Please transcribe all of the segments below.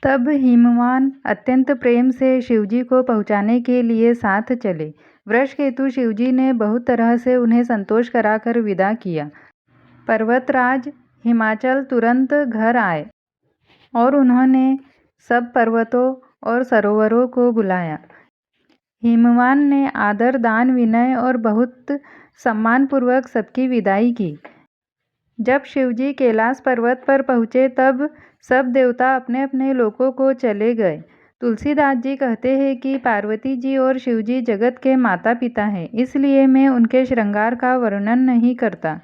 तब हिमवान अत्यंत प्रेम से शिवजी को पहुँचाने के लिए साथ चले। वृषकेतु शिवजी ने बहुत तरह से उन्हें संतोष कराकर विदा किया। पर्वतराज हिमाचल तुरंत घर आए और उन्होंने सब पर्वतों और सरोवरों को बुलाया। हिमवान ने आदर, दान, विनय और बहुत सम्मानपूर्वक सबकी विदाई की। जब शिवजी कैलाश पर्वत पर पहुँचे तब सब देवता अपने अपने लोकों को चले गए। तुलसीदास जी कहते हैं कि पार्वती जी और शिवजी जगत के माता पिता हैं, इसलिए मैं उनके श्रृंगार का वर्णन नहीं करता।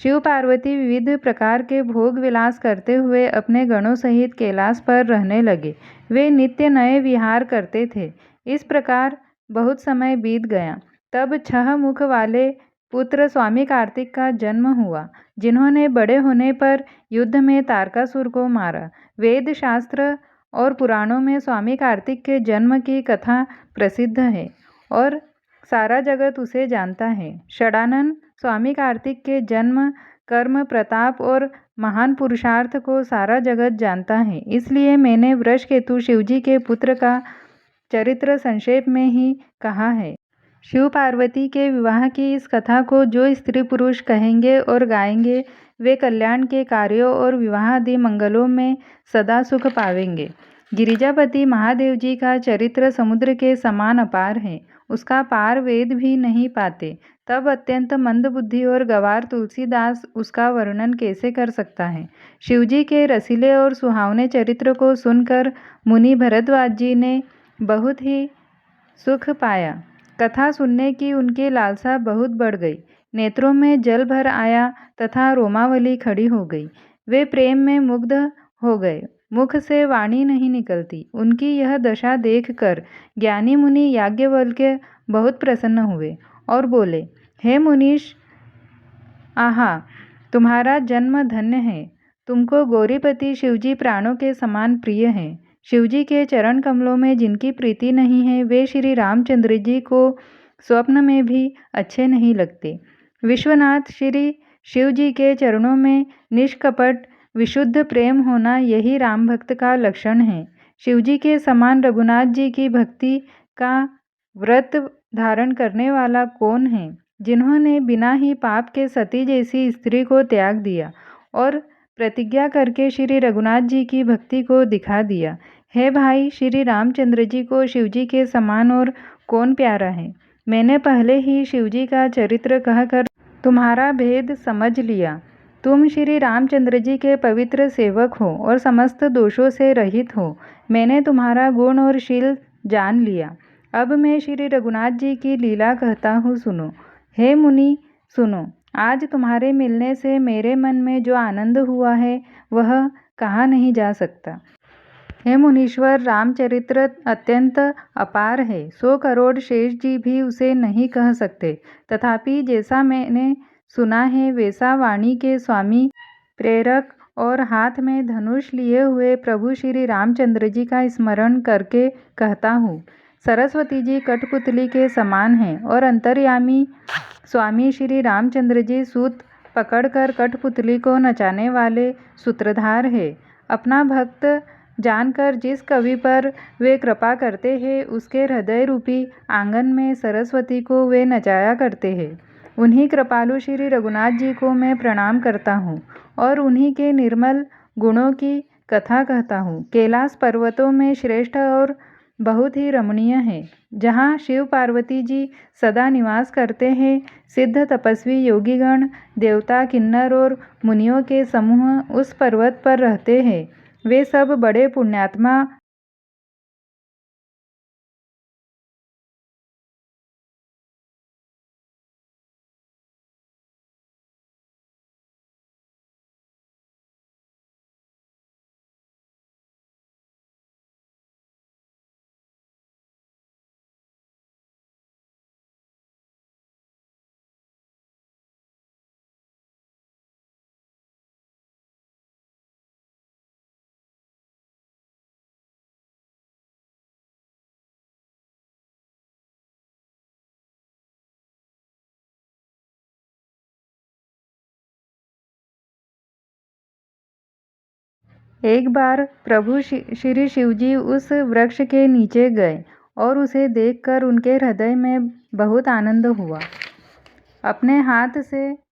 शिव पार्वती विविध प्रकार के भोग विलास करते हुए अपने गणों सहित कैलाश पर रहने लगे। वे नित्य नए विहार करते थे। इस प्रकार बहुत समय बीत गया। तब 6 मुख वाले पुत्र स्वामी कार्तिक का जन्म हुआ, जिन्होंने बड़े होने पर युद्ध में तारकासुर को मारा। वेद शास्त्र और पुराणों में स्वामी कार्तिक के जन्म की कथा प्रसिद्ध है और सारा जगत उसे जानता है। षडानन स्वामी कार्तिक के जन्म, कर्म, प्रताप और महान पुरुषार्थ को सारा जगत जानता है, इसलिए मैंने वृषकेतु शिवजी के पुत्र का चरित्र संक्षेप में ही कहा है। शिव पार्वती के विवाह की इस कथा को जो स्त्री पुरुष कहेंगे और गाएंगे, वे कल्याण के कार्यों और विवाह आदि मंगलों में सदा सुख पावेंगे। गिरिजापति महादेव जी का चरित्र समुद्र के समान अपार है, उसका पार वेद भी नहीं पाते। तब अत्यंत मंदबुद्धि और गंवार तुलसीदास उसका वर्णन कैसे कर सकता है। शिवजी के रसीले और सुहावने चरित्र को सुनकर मुनि भरद्वाज जी ने बहुत ही सुख पाया। कथा सुनने की उनकी लालसा बहुत बढ़ गई। नेत्रों में जल भर आया तथा रोमावली खड़ी हो गई। वे प्रेम में मुग्ध हो गए। मुख से वाणी नहीं निकलती। उनकी यह दशा देखकर ज्ञानी मुनि याज्ञवल्क्य बहुत प्रसन्न हुए और बोले, हे मुनीश, आहा, तुम्हारा जन्म धन्य है। तुमको गौरीपति शिवजी प्राणों के समान प्रिय हैं। शिवजी के चरण कमलों में जिनकी प्रीति नहीं है, वे श्री रामचंद्र जी को स्वप्न में भी अच्छे नहीं लगते। विश्वनाथ श्री शिव जी के चरणों में निष्कपट विशुद्ध प्रेम होना यही राम भक्त का लक्षण है। शिवजी के समान रघुनाथ जी की भक्ति का व्रत धारण करने वाला कौन है, जिन्होंने बिना ही पाप के सती जैसी स्त्री को त्याग दिया और प्रतिज्ञा करके श्री रघुनाथ जी की भक्ति को दिखा दिया। हे भाई, श्री रामचंद्र जी को शिवजी के समान और कौन प्यारा है। मैंने पहले ही शिवजी का चरित्र कहकर तुम्हारा भेद समझ लिया। तुम श्री रामचंद्र जी के पवित्र सेवक हो और समस्त दोषों से रहित हो। मैंने तुम्हारा गुण और शील जान लिया। अब मैं श्री रघुनाथ जी की लीला कहता हूँ, सुनो। हे मुनि, सुनो। आज तुम्हारे मिलने से मेरे मन में जो आनंद हुआ है वह कहा नहीं जा सकता। हे मुनीश्वर, रामचरित्र अत्यंत अपार है। 100 करोड़ शेष जी भी उसे नहीं कह सकते। तथापि जैसा मैंने सुना है वैसा वाणी के स्वामी, प्रेरक और हाथ में धनुष लिए हुए प्रभु श्री रामचंद्र जी का स्मरण करके कहता हूँ। सरस्वती जी कठपुतली के समान हैं और अंतर्यामी स्वामी श्री रामचंद्र जी सूत पकड़कर कठपुतली को नचाने वाले सूत्रधार है। अपना भक्त जानकर जिस कवि पर वे कृपा करते हैं, उसके हृदय रूपी आंगन में सरस्वती को वे नचाया करते हैं। उन्हीं कृपालु श्री रघुनाथ जी को मैं प्रणाम करता हूँ और उन्हीं के निर्मल गुणों की कथा कहता हूँ। कैलाश पर्वतों में श्रेष्ठ और बहुत ही रमणीय है, जहाँ शिव पार्वती जी सदा निवास करते हैं। सिद्ध तपस्वी योगीगण, देवता, किन्नर और मुनियों के समूह उस पर्वत पर रहते हैं। वे सब बड़े पुण्यात्मा एक बार प्रभु श्री शिवजी उस वृक्ष के नीचे गए और उसे देखकर उनके हृदय में बहुत आनंद हुआ। अपने हाथ से